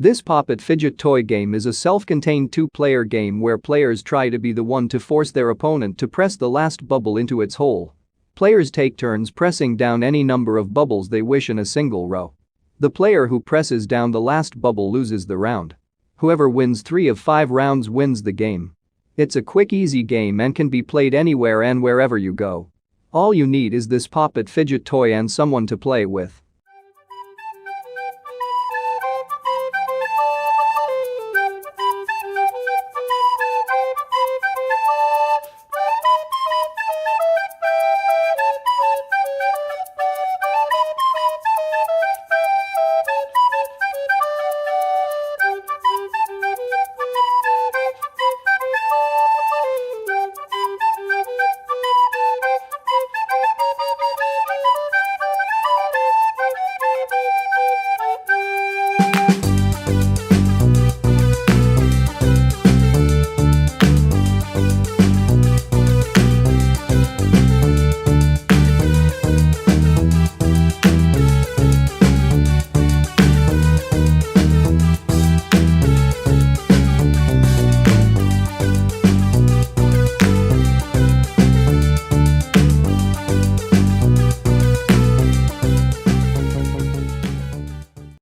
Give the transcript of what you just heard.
This Pop-It Fidget toy game is a self-contained two-player game where players try to be the one to force their opponent to press the last bubble into its hole. Players take turns pressing down any number of bubbles they wish in a single row. The player who presses down the last bubble loses the round. Whoever wins 3 of 5 rounds wins the game. It's a quick, easy game and can be played anywhere and wherever you go. All you need is this Pop-It Fidget toy and someone to play with.